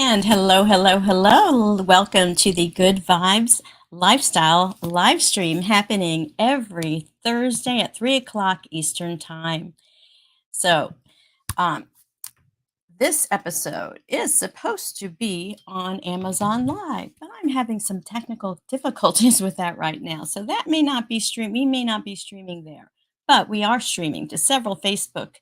And hello, hello, hello. Welcome to the Good Vibes Lifestyle live stream happening every Thursday at 3 o'clock Eastern Time. So, um, this episode is supposed to be on Amazon Live, but I'm having some technical difficulties with that right now. So, that may not be we may not be streaming there, but we are streaming to several Facebook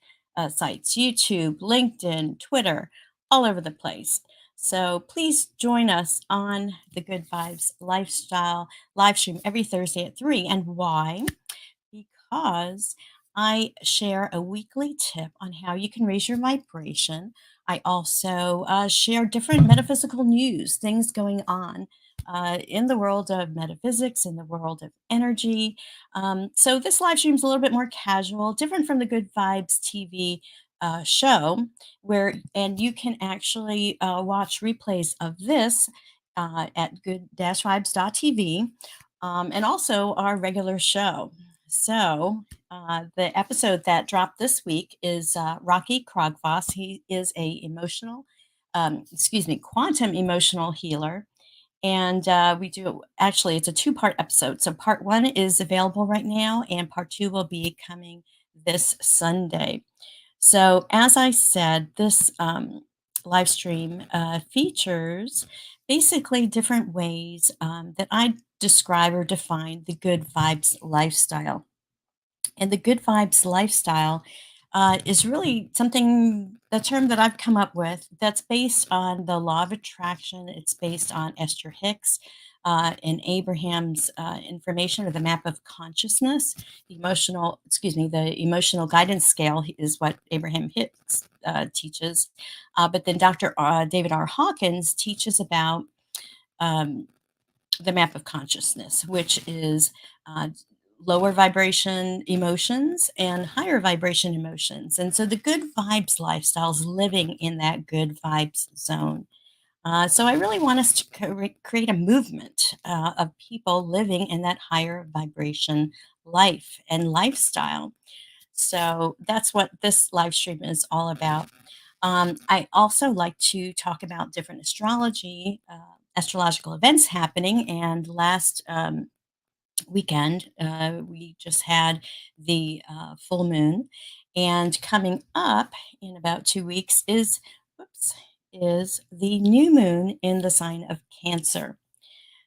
sites, YouTube, LinkedIn, Twitter, all over the place. So please join us on the Good Vibes Lifestyle live stream every Thursday at 3. And why? Because I share a weekly tip on how you can raise your vibration. I also share different metaphysical news, things going on in the world of metaphysics, in the world of energy. So this live stream is a little bit more casual, different from the Good Vibes TV show, and you can actually watch replays of this at good-vibes.tv, and also our regular show. So, the episode that dropped this week is Rocky Krogvoss. He is a quantum emotional healer. And it's a two-part episode. So part one is available right now, and part two will be coming this Sunday. So, as I said, this live stream features basically different ways that I describe or define the good vibes lifestyle. And the good vibes lifestyle is really the term that I've come up with that's based on the law of attraction. It's based on Esther Hicks and Abraham's information, or the map of consciousness. The emotional guidance scale is what Abraham Hicks teaches. But then Dr. David R. Hawkins teaches about um, the map of consciousness, which is uh, lower vibration emotions and higher vibration emotions. And so the good vibes lifestyle is living in that good vibes zone. So I really want us to create a movement of people living in that higher vibration life and lifestyle. So that's what this live stream is all about. I also like to talk about different astrological events happening. And last weekend, we just had the full moon. And coming up in about 2 weeks is the new moon in the sign of Cancer.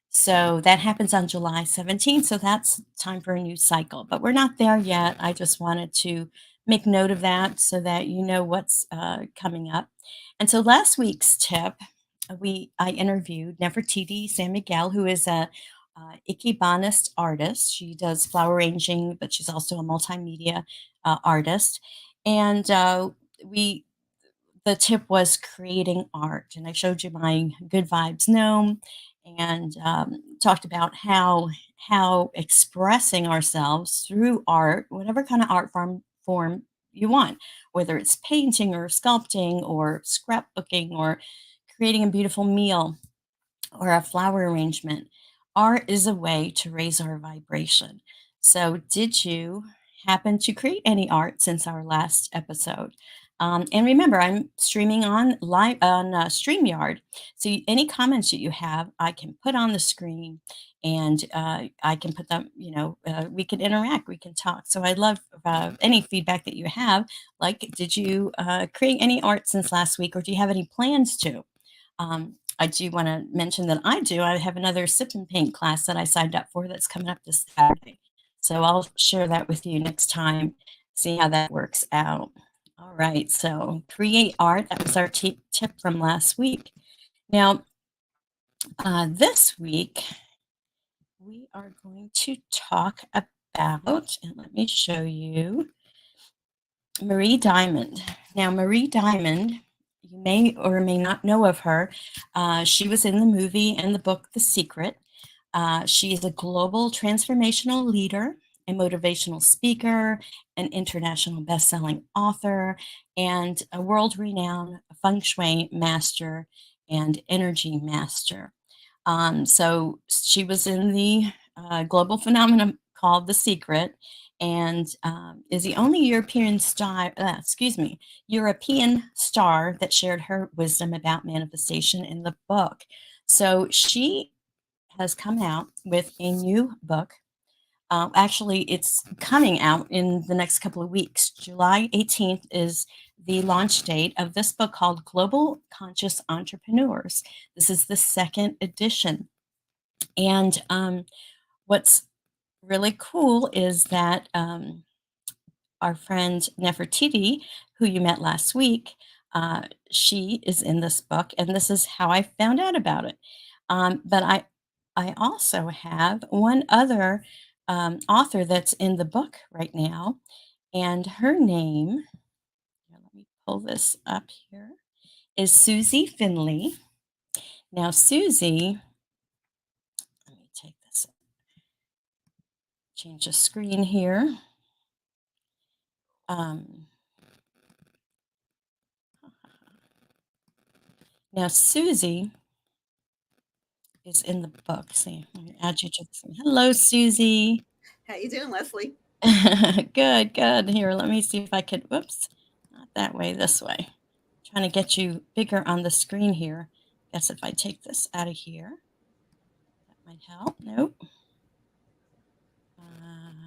So that happens on July 17th. So that's time for a new cycle. But we're not there yet. I just wanted to make note of that so that you know what's coming up. And so last week's tip, I interviewed Nefertiti San Miguel, who is a Ikebana artist. She does flower arranging, but she's also a multimedia artist. And we the tip was creating art, and I showed you my good vibes gnome, and talked about how expressing ourselves through art, whatever kind of art form you want, whether it's painting or sculpting or scrapbooking or creating a beautiful meal or a flower arrangement. Art is a way to raise our vibration. So, did you happen to create any art since our last episode? And remember, I'm streaming on live on StreamYard. So, any comments that you have, I can put on the screen, and I can put them. We can interact, we can talk. So, I love any feedback that you have. Like, did you create any art since last week, or do you have any plans to? I do want to mention that I have another sip and paint class that I signed up for that's coming up this Saturday. So I'll share that with you next time, see how that works out. All right, so create art. That was our tip from last week. Now, this week, we are going to talk about, and let me show you, Marie Diamond. Now, Marie Diamond, you may or may not know of her. She was in the movie and the book The Secret. She is a global transformational leader, a motivational speaker, an international best-selling author, and a world-renowned feng shui master and energy master. So she was in the global phenomenon called The Secret, and is the only European star that shared her wisdom about manifestation in the book. So she has come out with a new book. Actually, it's coming out in the next couple of weeks. July 18th is the launch date of this book called Global Conscious Entrepreneurs. This is the second edition. And what's really cool is that our friend Nefertiti, who you met last week, she is in this book, and this is how I found out about it. But I also have one other author that's in the book right now, and her name, here, let me pull this up here, is SueZee Finley. Now, SueZee, let me take this, change the screen here. Now, SueZee is in the book. See, let me add you to this. Hello, SueZee. How you doing, Leslie? Good, good. Here, let me see if I could. Whoops, not that way. This way. Trying to get you bigger on the screen here. Guess if I take this out of here, that might help. Nope.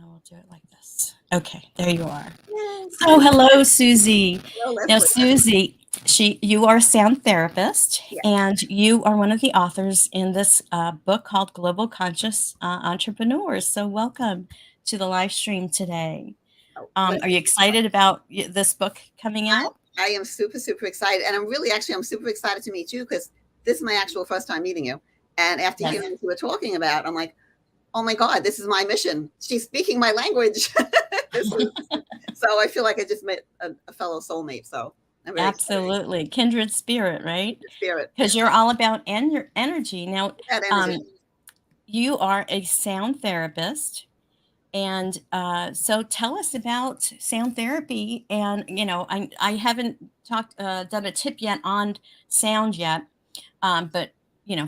We'll do it like this. Okay, there you are. Yes. So, hello, SueZee. Hello, Now, Leslie. SueZee, you are a sound therapist, Yes. and you are one of the authors in this book called Global Conscious Entrepreneurs. So, welcome to the live stream today. Oh, Are you excited about this book coming out? I am super, super excited. And I'm super excited to meet you because this is my actual first time meting you. And after Yes. hearing what you were talking about, I'm like, oh my God, this is my mission. She's speaking my language. So I feel like I just met a fellow soulmate. So I'm very Absolutely. Kindred spirit, right? excited. Spirit. Because you're all about your energy. Now, That energy. you are a sound therapist. And so tell us about sound therapy. And, I haven't done a tip yet on sound yet, but,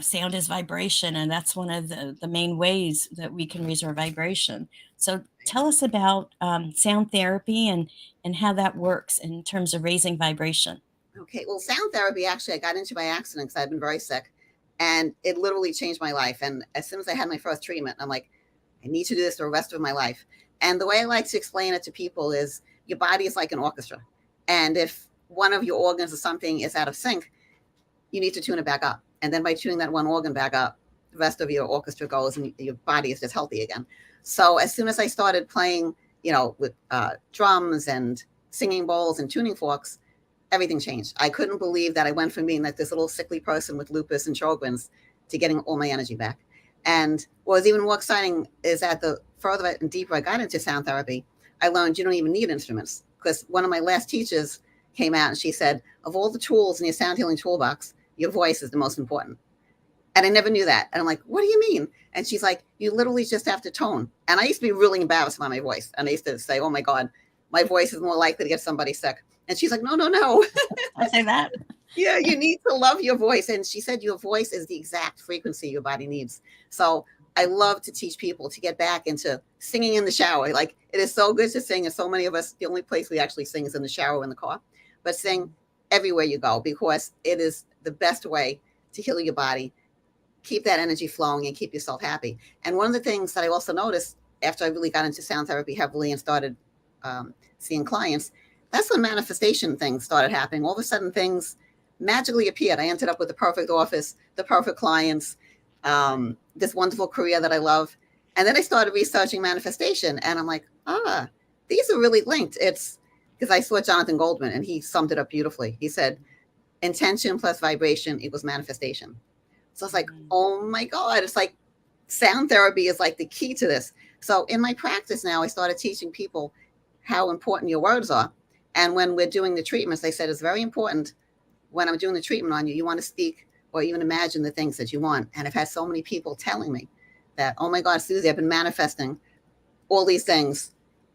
sound is vibration, and that's one of the main ways that we can raise our vibration. So tell us about sound therapy and how that works in terms of raising vibration. Okay. Well, sound therapy, actually, I got into by accident because I've been very sick. And it literally changed my life. And as soon as I had my first treatment, I'm like, I need to do this the rest of my life. And the way I like to explain it to people is your body is like an orchestra. And if one of your organs or something is out of sync, you need to tune it back up. And then by tuning that one organ back up, the rest of your orchestra goes and your body is just healthy again. So as soon as I started playing, with drums and singing bowls and tuning forks, everything changed. I couldn't believe that I went from being like this little sickly person with lupus and Sjogren's to getting all my energy back. And what was even more exciting is that the further and deeper I got into sound therapy, I learned you don't even need instruments. Because one of my last teachers came out and she said, of all the tools in your sound healing toolbox, your voice is the most important. And I never knew that. And I'm like, what do you mean? And she's like, you literally just have to tone. And I used to be really embarrassed by my voice. And I used to say, oh my God, my voice is more likely to get somebody sick. And she's like, no, no, no. I say that. Yeah, you need to love your voice. And she said your voice is the exact frequency your body needs. So I love to teach people to get back into singing in the shower. Like, it is so good to sing. And so many of us, the only place we actually sing is in the shower or in the car. But sing everywhere you go, because it is the best way to heal your body, keep that energy flowing, and keep yourself happy. And one of the things that I also noticed after I really got into sound therapy heavily and started seeing clients, that's when manifestation things started happening. All of a sudden, things magically appeared. I ended up with the perfect office, the perfect clients, this wonderful career that I love. And then I started researching manifestation, and I'm like, these are really linked. It's because I saw Jonathan Goldman, and he summed it up beautifully. He said, intention plus vibration equals manifestation. So I was like, oh my God, it's like sound therapy is like the key to this. So in my practice now, I started teaching people how important your words are. And when we're doing the treatments, they said it's very important when I'm doing the treatment on you, you want to speak or even imagine the things that you want. And I've had so many people telling me that, oh my God, SueZee, I've been manifesting all these things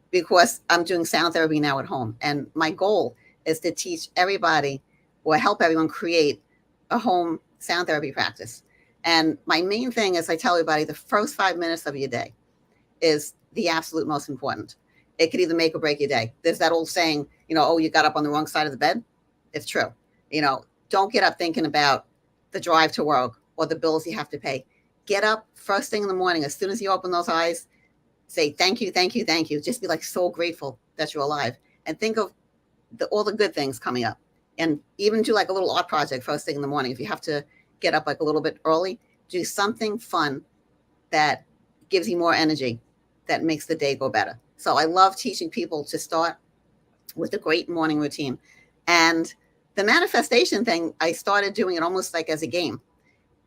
because I'm doing sound therapy now at home. And my goal is to teach everybody or help everyone create a home sound therapy practice. And my main thing is I tell everybody the first 5 minutes of your day is the absolute most important. It could either make or break your day. There's that old saying, oh, you got up on the wrong side of the bed. It's true. Don't get up thinking about the drive to work or the bills you have to pay. Get up first thing in the morning. As soon as you open those eyes, say thank you, thank you, thank you. Just be like so grateful that you're alive, and think of all the good things coming up. And even do like a little art project first thing in the morning. If you have to get up like a little bit early, do something fun that gives you more energy, that makes the day go better. So I love teaching people to start with a great morning routine. And the manifestation thing, I started doing it almost like as a game.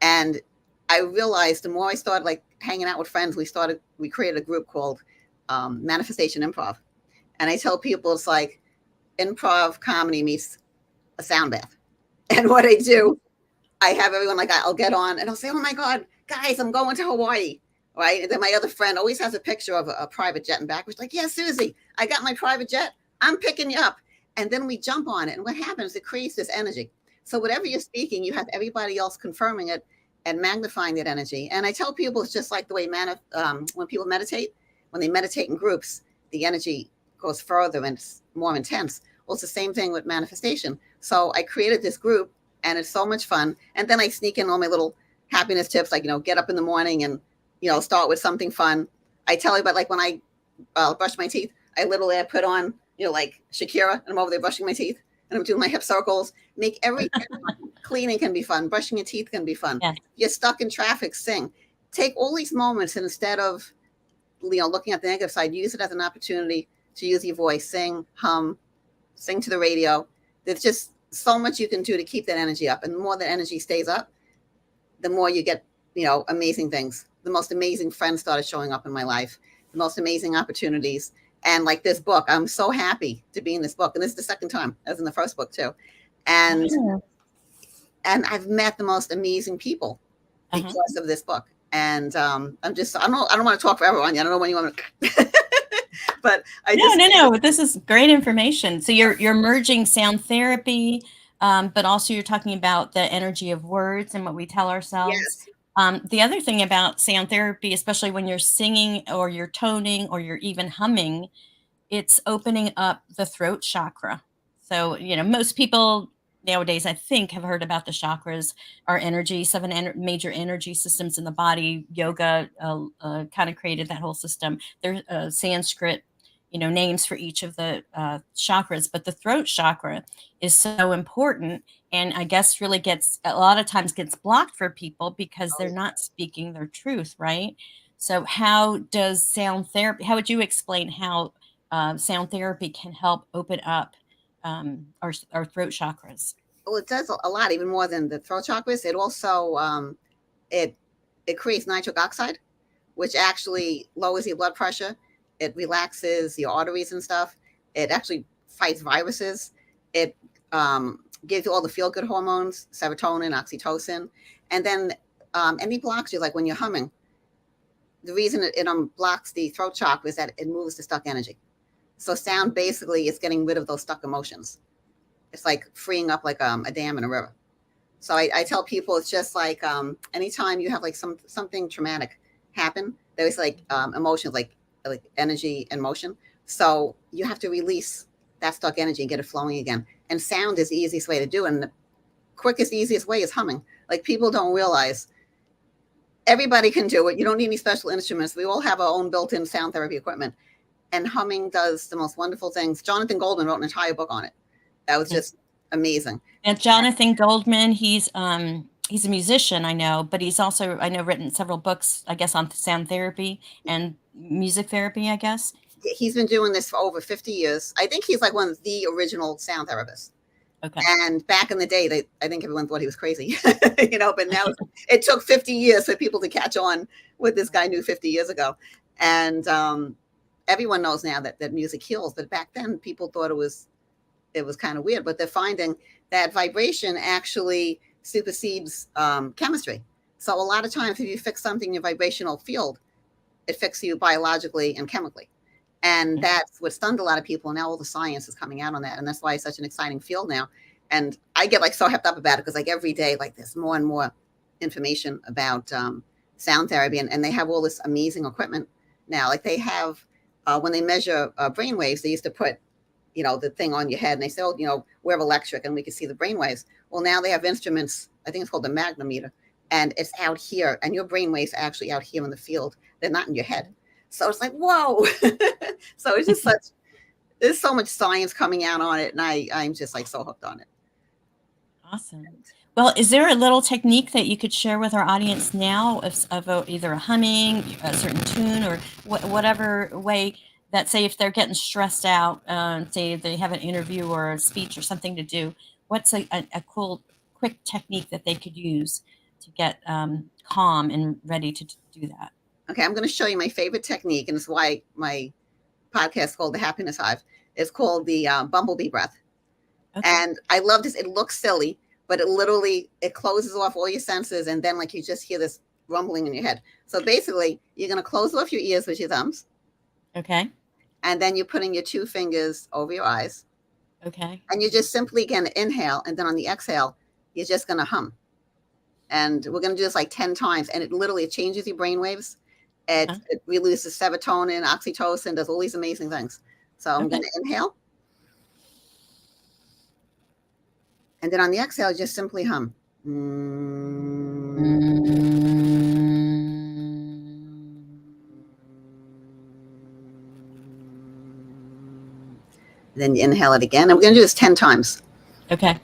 And I realized the more I started like hanging out with friends, we created a group called Manifestation Improv. And I tell people it's like improv comedy meets a sound bath. And what I do, I have everyone like, I'll get on and I'll say, oh my God, guys, I'm going to Hawaii. Right. And then my other friend always has a picture of a private jet in back. She's like, yeah, SueZee, I got my private jet. I'm picking you up. And then we jump on it. And what happens, it creates this energy. So whatever you're speaking, you have everybody else confirming it and magnifying that energy. And I tell people it's just like the way when people meditate, when they meditate in groups, the energy goes further and it's more intense. Well, it's the same thing with manifestation. So I created this group and it's so much fun. And then I sneak in all my little happiness tips, like, get up in the morning and, start with something fun. I tell you about like when I brush my teeth, I literally put on, like Shakira, and I'm over there brushing my teeth and I'm doing my hip circles. Make everything fun. Cleaning can be fun. Brushing your teeth can be fun. Yes. You're stuck in traffic, sing. Take all these moments and instead of, looking at the negative side, use it as an opportunity to use your voice, sing, hum, sing to the radio. There's just so much you can do to keep that energy up. And the more that energy stays up, the more you get, amazing things. The most amazing friends started showing up in my life, the most amazing opportunities. And like this book, I'm so happy to be in this book. And this is the second time, as in the first book too. And I've met the most amazing people because of this book. And I don't want to talk forever on you. I don't know when you want to, but No. This is great information. So you're merging sound therapy, but also you're talking about the energy of words and what we tell ourselves. Yes. The other thing about sound therapy, especially when you're singing or you're toning or you're even humming, it's opening up the throat chakra. So, most people nowadays, I think, have heard about the chakras, our energy, major energy systems in the body. Yoga kind of created that whole system. There's Sanskrit, names for each of the chakras, but the throat chakra is so important. And I guess really a lot of times gets blocked for people because they're not speaking their truth, right? So how would you explain how sound therapy can help open up our throat chakras? Well, it does a lot, even more than the throat chakras. It also, it creates nitric oxide, which actually lowers your blood pressure. It relaxes your arteries and stuff. It actually fights viruses. It gives you all the feel-good hormones, serotonin, oxytocin. And then any blocks like when you're humming, the reason it blocks the throat chakra is that it moves the stuck energy. So sound basically is getting rid of those stuck emotions. It's like freeing up like a dam in a river. So I tell people it's just like anytime you have like something traumatic happen, there's like emotions, like energy and motion. So you have to release that stuck energy and get it flowing again. And sound is the easiest way to do it. And the quickest, easiest way is humming. Like people don't realize everybody can do it. You don't need any special instruments. We all have our own built-in sound therapy equipment. And humming does the most wonderful things. Jonathan Goldman wrote an entire book on it. That was just amazing. And Jonathan Goldman, he's a musician, I know, but he's also, I know, written several books, I guess, on sound therapy and music therapy, I guess. He's been doing this for over 50 years. I think he's like one of the original sound therapists. Okay. And back in the day, I think everyone thought he was crazy, but now it took 50 years for people to catch on what this guy knew 50 years ago. And everyone knows now that music heals, but back then people thought it was kind of weird, but they're finding that vibration actually supersedes chemistry. So a lot of times if you fix something in your vibrational field, it fixes you biologically and chemically. And that's what stunned a lot of people. Now all the science is coming out on that. And that's why it's such an exciting field now. And I get like so hyped up about it because like every day, like there's more and more information about sound therapy. And they have all this amazing equipment now. Like they have when they measure brain waves, they used to put, the thing on your head, and they say, oh, we're electric and we can see the brain waves. Well, now they have instruments, I think it's called the magnometer, and it's out here, and your brain waves are actually out here in the field. They're not in your head. So it's like, whoa. So it's just there's so much science coming out on it, and I'm just like so hooked on it. Awesome. Well, is there a little technique that you could share with our audience now of either a humming, a certain tune, or whatever way that, say, if they're getting stressed out, say they have an interview or a speech or something to do, what's a cool, quick technique that they could use to get calm and ready to do that? Okay, I'm going to show you my favorite technique, and it's why my podcast is called The Happiness Hive. It's called the bumblebee breath. Okay. And I love this. It looks silly, but it closes off all your senses, and then like you just hear this rumbling in your head. So basically, you're going to close off your ears with your thumbs. Okay. And then you're putting your 2 fingers over your eyes. Okay. And you're just simply going to inhale, and then on the exhale, you're just going to hum. And we're going to do this like 10 times, and it changes your brain waves. It releases serotonin, oxytocin, does all these amazing things. So I'm going to inhale. And then on the exhale, just simply hum. Then you inhale it again. And we're going to do this 10 times. Okay.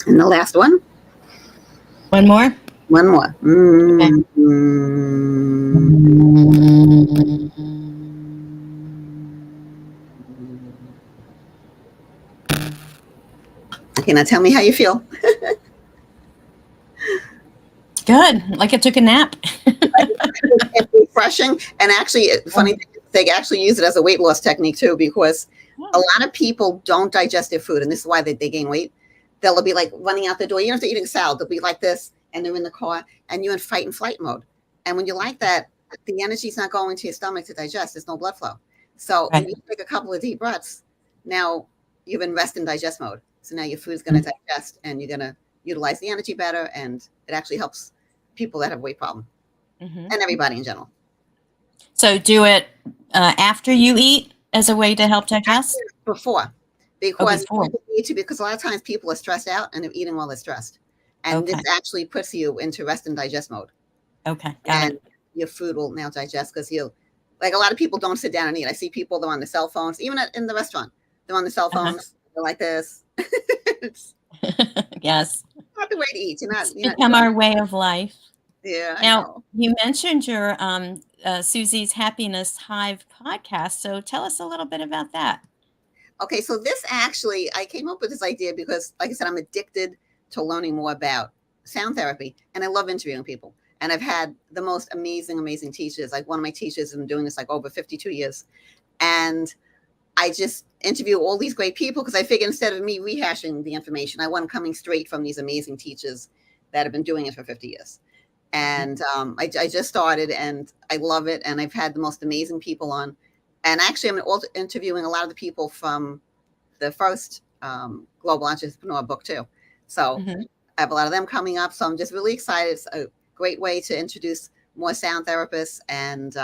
And the last one. One more? One more. Okay. Okay, now tell me how you feel. Good. Like I took a nap. It's refreshing. And actually, funny, they actually use it as a weight loss technique too, because a lot of people don't digest their food. And this is why they gain weight. They'll be like running out the door. You don't have to eat a salad. They'll be like this, and they're in the car, and you're in fight and flight mode. And when you're like that, the energy's not going to your stomach to digest. There's no blood flow. So when you take a couple of deep breaths, now you're in rest and digest mode. So now your food's going to digest, and you're going to utilize the energy better, and it actually helps people that have weight problem and everybody in general. So do it after you eat as a way to help digest? Before. Because a lot of times people are stressed out and they're eating while they're stressed. And this actually puts you into rest and digest mode. Okay. And your food will now digest, because like a lot of people don't sit down and eat. I see people, they're on their cell phones, even in the restaurant, they're on their cell phones. They're like this. Yes. Not the way to eat. It's become our way of life. Yeah. Now, you mentioned your SueZee's Happiness Hive podcast. So tell us a little bit about that. Okay, so this actually, I came up with this idea because, like I said, I'm addicted to learning more about sound therapy, and I love interviewing people. And I've had the most amazing, amazing teachers. Like one of my teachers has been doing this like over 52 years. And I just interview all these great people because I figure instead of me rehashing the information, I want them coming straight from these amazing teachers that have been doing it for 50 years. And I just started, and I love it. And I've had the most amazing people on. And actually, I'm also interviewing a lot of the people from the first Global Entrepreneur book, too. So I have a lot of them coming up. So I'm just really excited. It's a great way to introduce more sound therapists and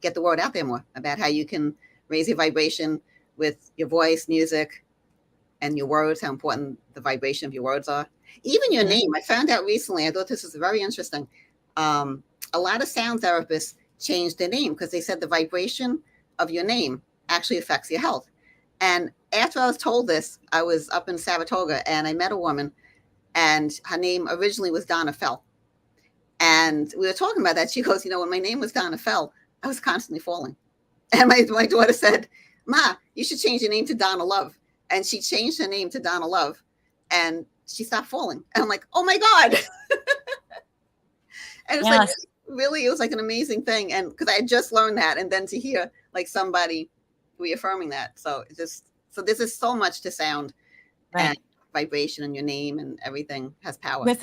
get the word out there more about how you can raise your vibration with your voice, music, and your words, how important the vibration of your words are. Even your Mhm. name. I found out recently, I thought this was very interesting. Um, a lot of sound therapists changed their name because they said the vibration of your name actually affects your health. And after I was told this, I was up in Saratoga and I met a woman, and her name originally was Donna Fell. And we were talking about that. She goes, when my name was Donna Fell, I was constantly falling. And my daughter said, Ma, you should change your name to Donna Love. And she changed her name to Donna Love, and she stopped falling. And I'm like, oh my God. And it's like, Yes, really, it was like an amazing thing. And because I had just learned that, and then to hear like somebody reaffirming that. So this is so much to sound and right. vibration, and your name and everything has power. With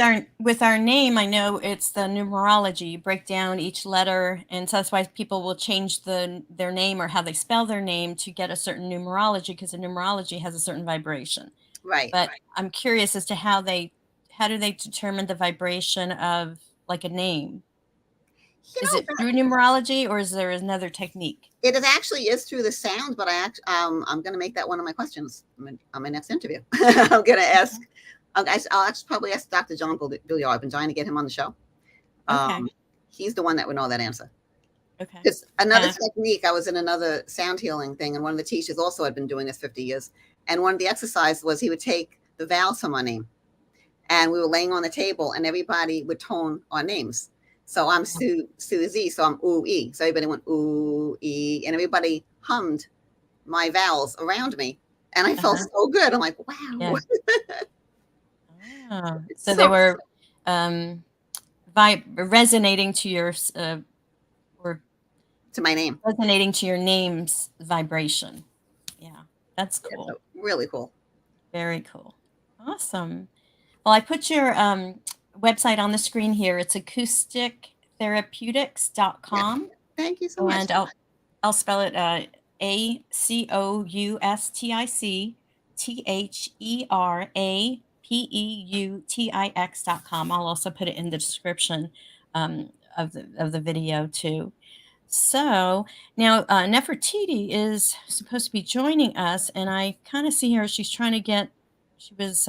our name, I know it's the numerology. You break down each letter, and so that's why people will change their name or how they spell their name to get a certain numerology, because the numerology has a certain vibration. Right. But I'm curious as to how do they determine the vibration of like a name? You Is know, it through numerology, or is there another technique? it is actually is through the sound, but I'm going to make that one of my questions on my next interview. I'm going to ask. I'll actually probably ask Dr. John Billiard. I've been trying to get him on the show. Okay. He's the one that would know that answer. Okay. Because another Yeah. technique, I was in another sound healing thing, and one of the teachers also had been doing this 50 years. And one of the exercises was he would take the vowels from our name, and we were laying on the table, and everybody would tone our names. So I'm SueZee, so I'm ooh e. So everybody went ooh e, and everybody hummed my vowels around me, and I felt Uh-huh. so good. I'm like, wow. Yeah. Ah, so they So were um, resonating to or to my name. resonating to your name's vibration. Yeah, that's Yeah, cool. so really cool. Very cool. Awesome. Well, I put your website on the screen here. It's Yeah. acoustictherapeutics.com, Thank you so much. and I'll spell it acoustictherapeutic.com. I'll also put it in the description of the video too. So now Nefertiti is supposed to be joining us, and I kind of see her. She's trying to get. She was.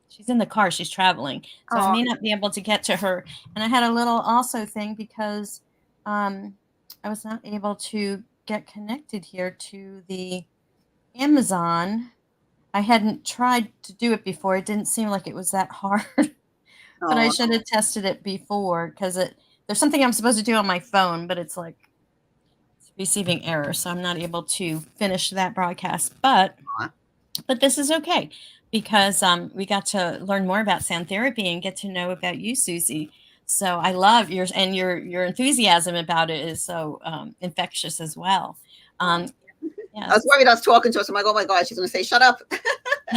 She's in the car. She's traveling, so I Oh, may not be able to get to her. And I had a little also thing because um, I was not able to get connected here to the Amazon. I hadn't tried to do it before. It didn't seem like it was that hard, but I oh, should have tested it before because there's something I'm supposed to do on my phone, but it's like receiving error, so I'm not able to finish that broadcast. But this is okay because we got to learn more about sound therapy and get to know about you, SueZee. So I love your enthusiasm about it is so infectious as well. oh. I was Yes. worried I was talking to us. I'm like, oh my God, she's going to say, shut up.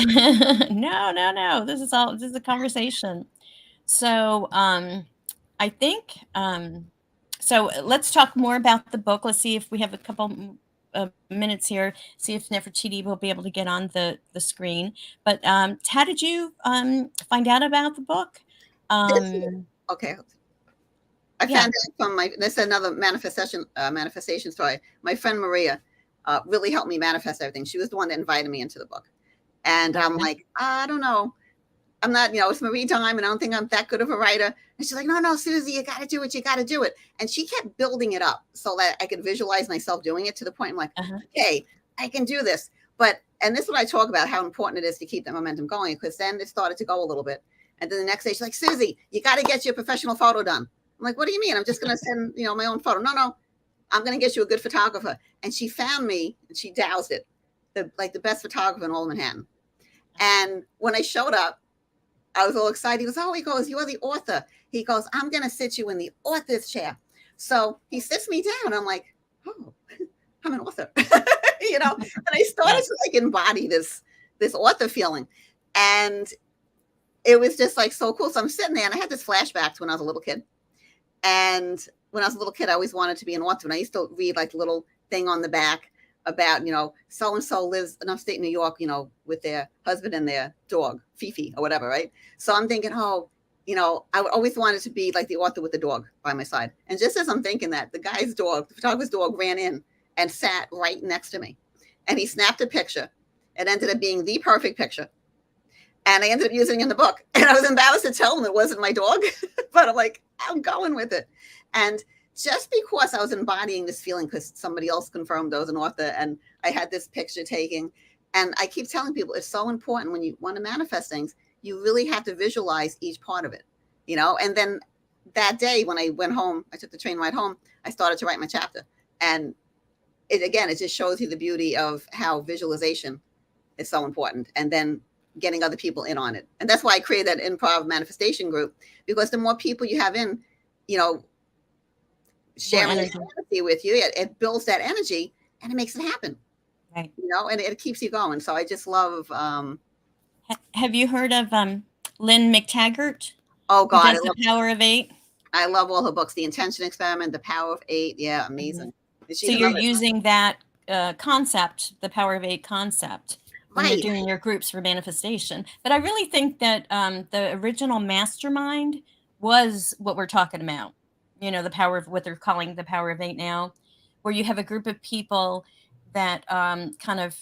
No, no, no. This is a conversation. So I think so let's talk more about the book. Let's see if we have a couple minutes here. See if Nefertiti will be able to get on the screen. But how did you find out about the book? This is Um, okay. I yeah. found out from this is another manifestation story. My friend Maria really helped me manifest everything. She was the one that invited me into the book. And I'm Okay. like, I don't know. I'm not, it's Marie time, and I don't think I'm that good of a writer. And she's like, no, SueZee, you got to do it. You got to do it. And she kept building it up so that I could visualize myself doing it to the point I'm like, Uh-huh. okay, I can do this. And this is what I talk about, how important it is to keep that momentum going, because then it started to go a little bit. And then the next day she's like, SueZee, you got to get your professional photo done. I'm like, what do you mean? I'm just going to send, my own photo. No, I'm going to get you a good photographer. And she found me and she doused it, the best photographer in all of Manhattan. And when I showed up, I was all excited. He goes, you're the author. He goes, I'm going to sit you in the author's chair. So he sits me down. I'm like, oh, I'm an author, and I started Yes. to like embody this author feeling. And it was just like so cool. So I'm sitting there and I had this flashback to when I was a little kid. And when I was a little kid, I always wanted to be an author. And I used to read like the little thing on the back about, so and so lives in upstate New York, with their husband and their dog, Fifi or whatever, right? So I'm thinking, I always wanted to be like the author with the dog by my side. And just as I'm thinking that, the photographer's dog ran in and sat right next to me. And he snapped a picture. It ended up being the perfect picture. And I ended up using it in the book. And I was embarrassed to tell them it wasn't my dog, but I'm like, I'm going with it. And just because I was embodying this feeling, because somebody else confirmed I was an author and I had this picture taking. And I keep telling people it's so important when you want to manifest things, you really have to visualize each part of it, you know? And then that day when I went home, I took the train ride home, I started to write my chapter. And it just shows you the beauty of how visualization is so important. And then getting other people in on it. And that's why I created that improv manifestation group, because the more people you have in, you know, sharing energy with you, it builds that energy and it makes it happen. Right. You know, and it keeps you going. So I just love. Have you heard of Lynn McTaggart? Oh God, The Power of Eight. I love all her books. The Intention Experiment, The Power of Eight. Yeah, amazing. Mm-hmm. So you're using that concept, the Power of Eight concept, when you're doing your groups for manifestation. But I really think that the original mastermind was what we're talking about. You know, the power of what they're calling the Power of Eight now, where you have a group of people that kind of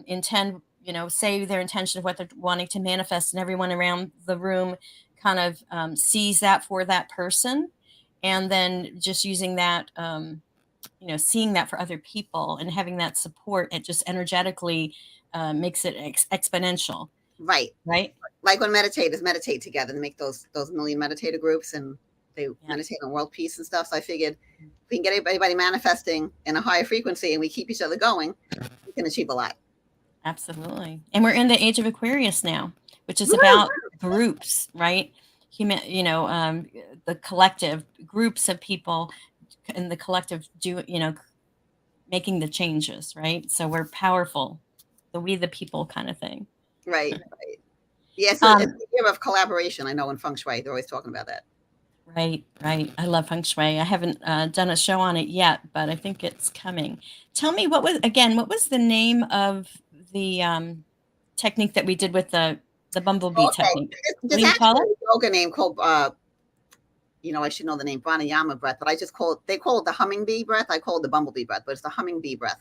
intend, you know, say their intention of what they're wanting to manifest, and everyone around the room kind of sees that for that person, and then just using that, you know, seeing that for other people and having that support, it just energetically makes it exponential. Right. Like when meditators meditate together, they make those million meditator groups, and they meditate on world peace and stuff. So I figured if we can get everybody manifesting in a higher frequency and we keep each other going, we can achieve a lot. Absolutely. And we're in the age of Aquarius now, which is about groups, right? You know, the collective groups of people in the collective making the changes, right? So we're powerful, the we the people kind of thing. Right. Yeah, so it's the year of collaboration. I know in Feng Shui, they're always talking about that. Right. I love Feng Shui. I haven't done a show on it yet, but I think it's coming. Tell me, what was the name of the technique that we did with the bumblebee technique? What do you call it? There's a yoga name called, you know, I should know the name, pranayama breath, but they call it the hummingbee breath. I call it the bumblebee breath, but it's the hummingbee breath.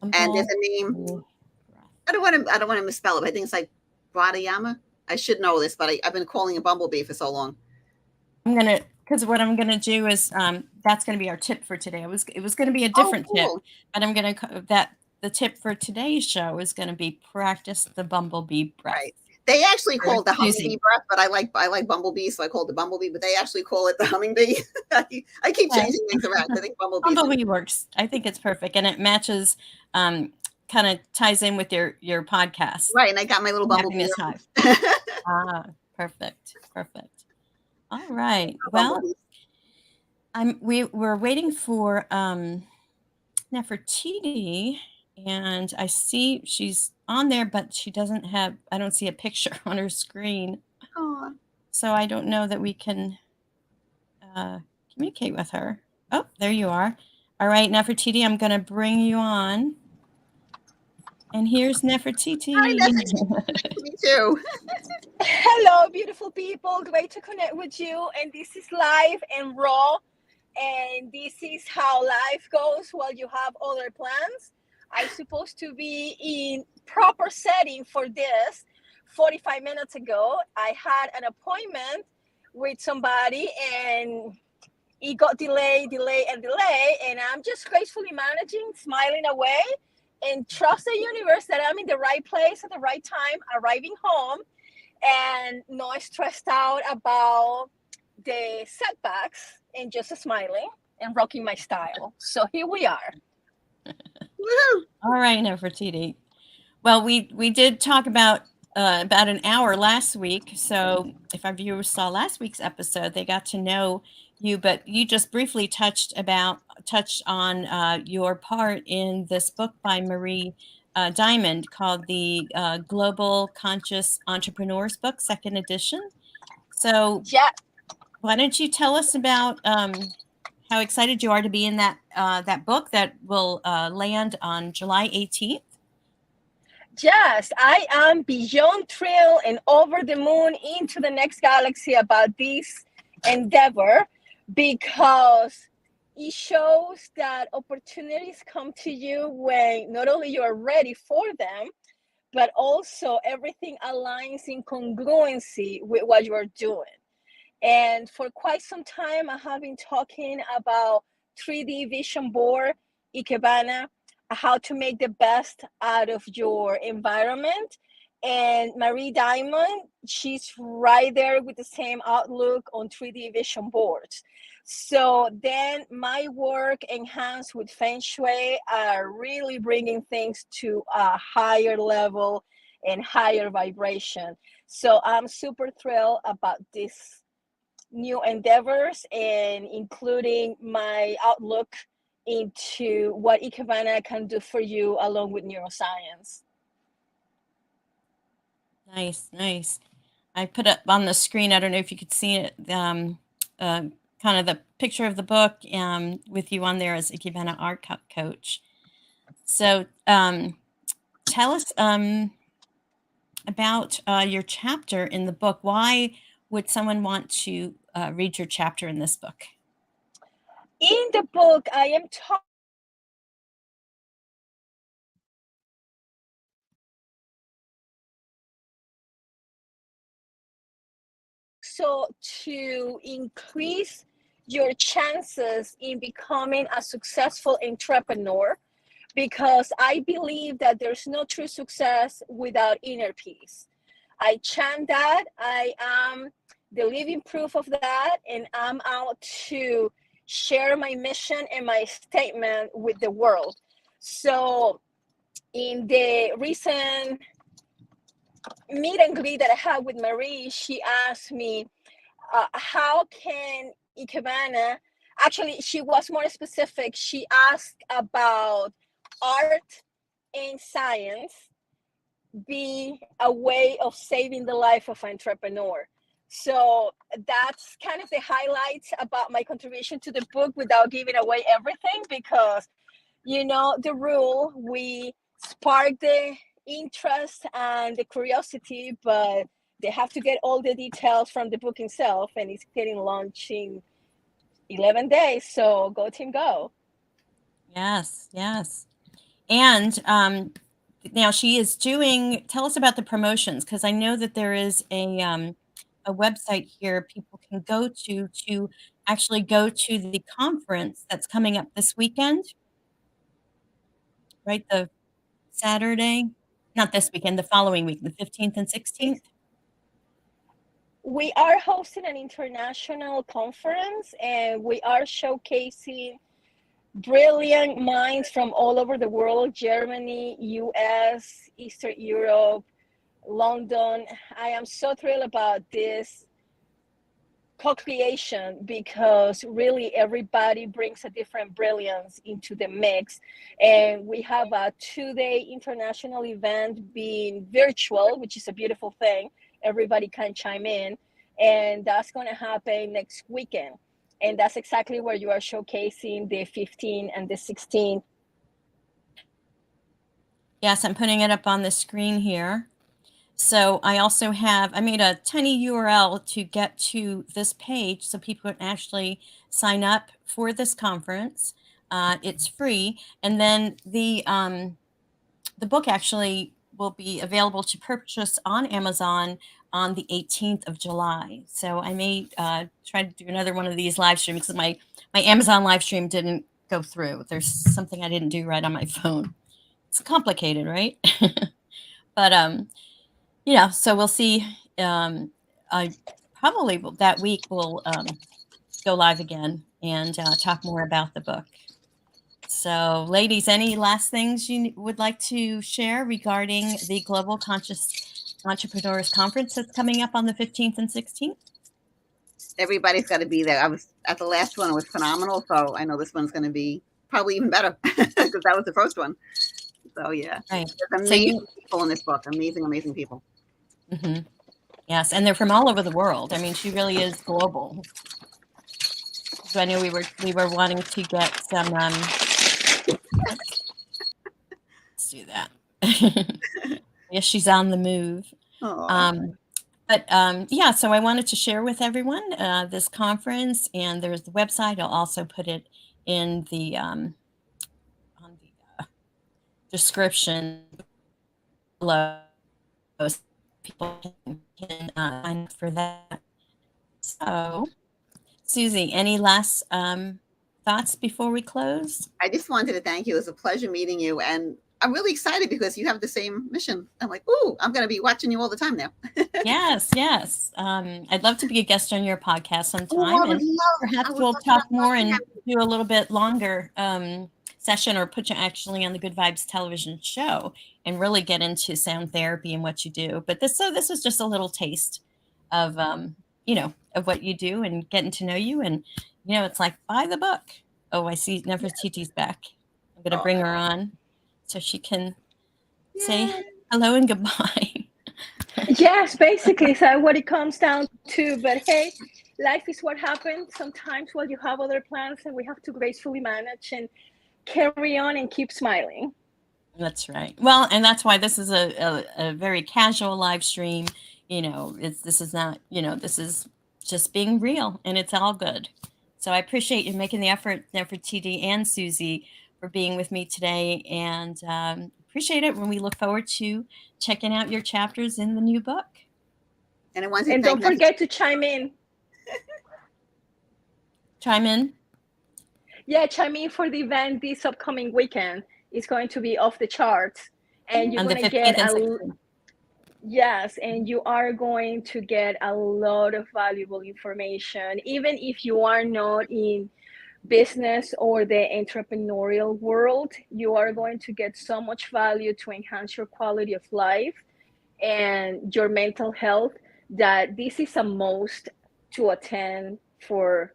And there's a name, I don't want to misspell it, but I think it's like pranayama. I should know this, but I've been calling it bumblebee for so long. Because what I'm gonna do is that's gonna be our tip for today. It was gonna be a different tip, but I'm gonna the tip for today's show is gonna be practice the bumblebee breath. Right. They actually call it the hummingbee breath, but I like bumblebee, so I call it the bumblebee. But they actually call it the hummingbee. I keep changing things around. I think bumblebee works. I think it's perfect, and it matches. Kind of ties in with your podcast, right? And I got my little bumblebee hive. Perfect. All right. Well, we're waiting for Nefertiti, and I see she's on there, but she doesn't have. I don't see a picture on her screen. Aww. So I don't know that we can communicate with her. Oh, there you are. All right, Nefertiti, I'm going to bring you on. And here's Nefertiti. Hi, Nefertiti. Me too. Hello, beautiful people. Great to connect with you. And this is live and raw. And this is how life goes while you have other plans. I'm supposed to be in proper setting for this. 45 minutes ago, I had an appointment with somebody, and it got delayed. And I'm just gracefully managing, smiling away, and trust the universe that I'm in the right place at the right time, arriving home, and not stressed out about the setbacks, and just smiling and rocking my style. So here we are. All right, Nefertiti. Well, we did talk about an hour last week. So if our viewers saw last week's episode, they got to know you, but you just briefly touched on your part in this book by Marie Diamond called the Global Conscious Entrepreneurs Book, 2nd edition. So why don't you tell us about how excited you are to be in that book that will land on July 18th? Yes, I am beyond thrilled and over the moon into the next galaxy about this endeavor, because it shows that opportunities come to you when not only you're ready for them, but also everything aligns in congruency with what you are doing. And for quite some time, I have been talking about 3D vision board, Ikebana, how to make the best out of your environment. And Marie Diamond, she's right there with the same outlook on 3D vision boards. So then my work enhanced with Feng Shui are really bringing things to a higher level and higher vibration. So I'm super thrilled about this new endeavors and including my outlook into what Ikebana can do for you along with neuroscience. Nice, nice. I put up on the screen, I don't know if you could see it, kind of the picture of the book with you on there as Ikebana Art Coach. So tell us about your chapter in the book. Why would someone want to read your chapter in this book? In the book, I am talking so to increase your chances in becoming a successful entrepreneur, because I believe that there's no true success without inner peace. I chant that. I am the living proof of that. And I'm out to share my mission and my statement with the world. So, in the recent meet and greet that I had with Marie, she asked me, how can Ikebana, actually, she was more specific. She asked about art and science be a way of saving the life of an entrepreneur. So that's kind of the highlights about my contribution to the book without giving away everything, because you know the rule, we spark the interest and the curiosity, but they have to get all the details from the book itself, and it's getting launched in 11 days. So go team, go. Yes, yes. And now she is doing, tell us about the promotions, because I know that there is a website here people can go to actually go to the conference that's coming up this weekend, right? The Saturday, not this weekend, the following week, the 15th and 16th. We are hosting an international conference and we are showcasing brilliant minds from all over the world: Germany, US, Eastern Europe, London. I am so thrilled about this co-creation because really everybody brings a different brilliance into the mix. And we have a 2-day international event being virtual, which is a beautiful thing. Everybody can chime in, and that's going to happen next weekend. And that's exactly where you are showcasing the 15 and the 16. Yes, I'm putting it up on the screen here. So I also I made a tiny URL to get to this page so people can actually sign up for this conference. It's free. And then the book actually will be available to purchase on Amazon on the 18th of July. So I may try to do another one of these live streams because my Amazon live stream didn't go through. There's something I didn't do right on my phone. It's complicated, right? But so we'll see. I probably that week will go live again and talk more about the book. So, ladies, any last things you would like to share regarding the Global Conscious Entrepreneurs Conference that's coming up on the 15th and 16th? Everybody's got to be there. I was at the last one; it was phenomenal. So I know this one's going to be probably even better because that was the first one. So yeah, Right. there's So amazing people in this book. Amazing, amazing people. Mm-hmm. Yes, and they're from all over the world. I mean, she really is global. So I know we were wanting to get some. Let's do that. Yes, she's on the move. But yeah, so I wanted to share with everyone this conference, and there's the website. I'll also put it in the on the description below. most people can sign up for that. So, SueZee, any last thoughts before we close? I just wanted to thank you. It was a pleasure meeting you. And I'm really excited because you have the same mission. I'm like, ooh, I'm going to be watching you all the time now. Yes, yes. I'd love to be a guest on your podcast Oh, sometime, I would and love, I perhaps would we'll love, talk love more to and have do a little bit longer session, or put you actually on the Good Vibes television show and really get into sound therapy and what you do. But this is just a little taste of of what you do and getting to know you. And it's like, buy the book. Oh, I see Nefertiti's back. I'm gonna Oh, bring her on so she can say yeah. hello and goodbye. Yes, basically, so what it comes down to. But hey, life is what happens sometimes while you have other plans, and we have to gracefully manage and carry on and keep smiling. That's right. Well, and that's why this is a very casual live stream. This is not, this is just being real, and it's all good. So I appreciate you making the effort, Nefertiti and SueZee, for being with me today, and appreciate it when we look forward to checking out your chapters in the new book. And I wanted to And thank don't forget to chime in. Chime in. Yeah, chime in for the event this upcoming weekend. It's going to be off the charts, and you're On the going to 15th get and 16th. yes, and you are going to get a lot of valuable information, even if you are not in business or the entrepreneurial world. You are going to get so much value to enhance your quality of life and your mental health, that this is a must to attend for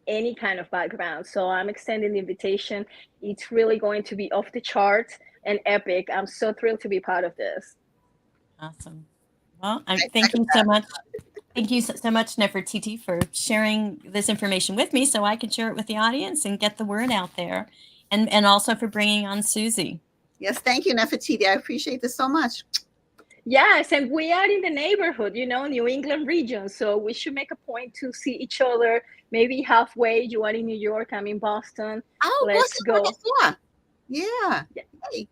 any kind of background. So I'm extending the invitation. It's really going to be off the charts and epic. I'm so thrilled to be part of this. Awesome. Well, I thank second you so that. much. Thank you so much, Nefertiti, for sharing this information with me so I can share it with the audience and get the word out there. And also for bringing on SueZee. Yes, thank you, Nefertiti. I appreciate this so much. Yes, and we are in the neighborhood, New England region. So we should make a point to see each other. Maybe halfway. You are in New York, I'm in Boston. Oh, Let's Boston go. Market, yeah. Yeah. Hey.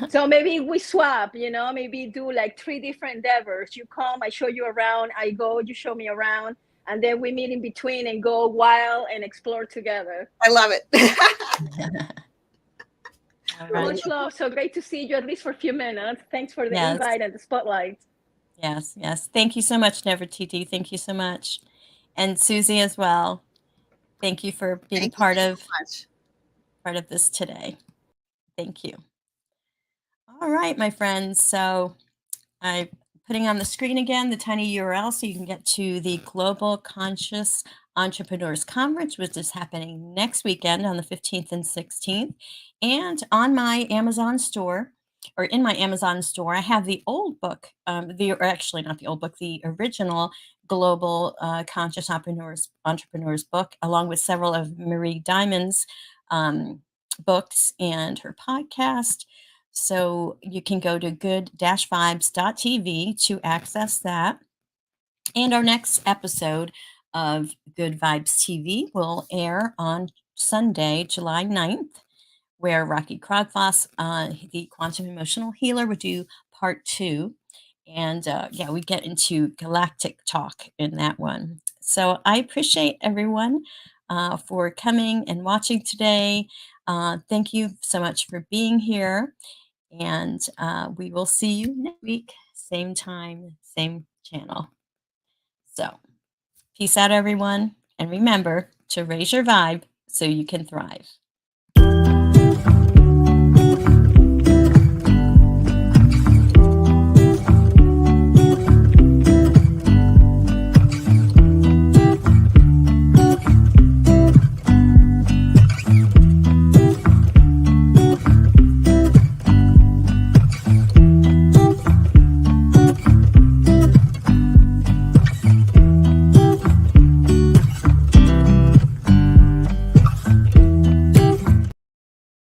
So maybe we swap, maybe do like 3 different endeavors. You come, I show you around, I go, you show me around, and then we meet in between and go wild and explore together. I love it. All right. Much love. So great to see you, at least for a few minutes. Thanks for the Yes. invite and the spotlight. Yes. Yes. Thank you so much, Nefertiti. Thank you so much. And SueZee as well. Thank you for being Thank you part so of much. this today. Thank you. All right, my friends. So I'm putting on the screen again the tiny URL so you can get to the Global Conscious Entrepreneurs Conference, which is happening next weekend on the 15th and 16th. And on my Amazon store, or in my Amazon store, I have the old book, or actually not the old book, the original Global Conscious Entrepreneurs book, along with several of Marie Diamond's books and her podcast. So you can go to good-vibes.tv to access that. And our next episode of Good Vibes TV will air on Sunday, July 9th, where Rocky Krogfoss, the quantum emotional healer, would do part 2. And we get into galactic talk in that one. So I appreciate everyone for coming and watching today. Thank you so much for being here. And we will see you next week, same time, same channel. So, peace out, everyone. And remember to raise your vibe so you can thrive.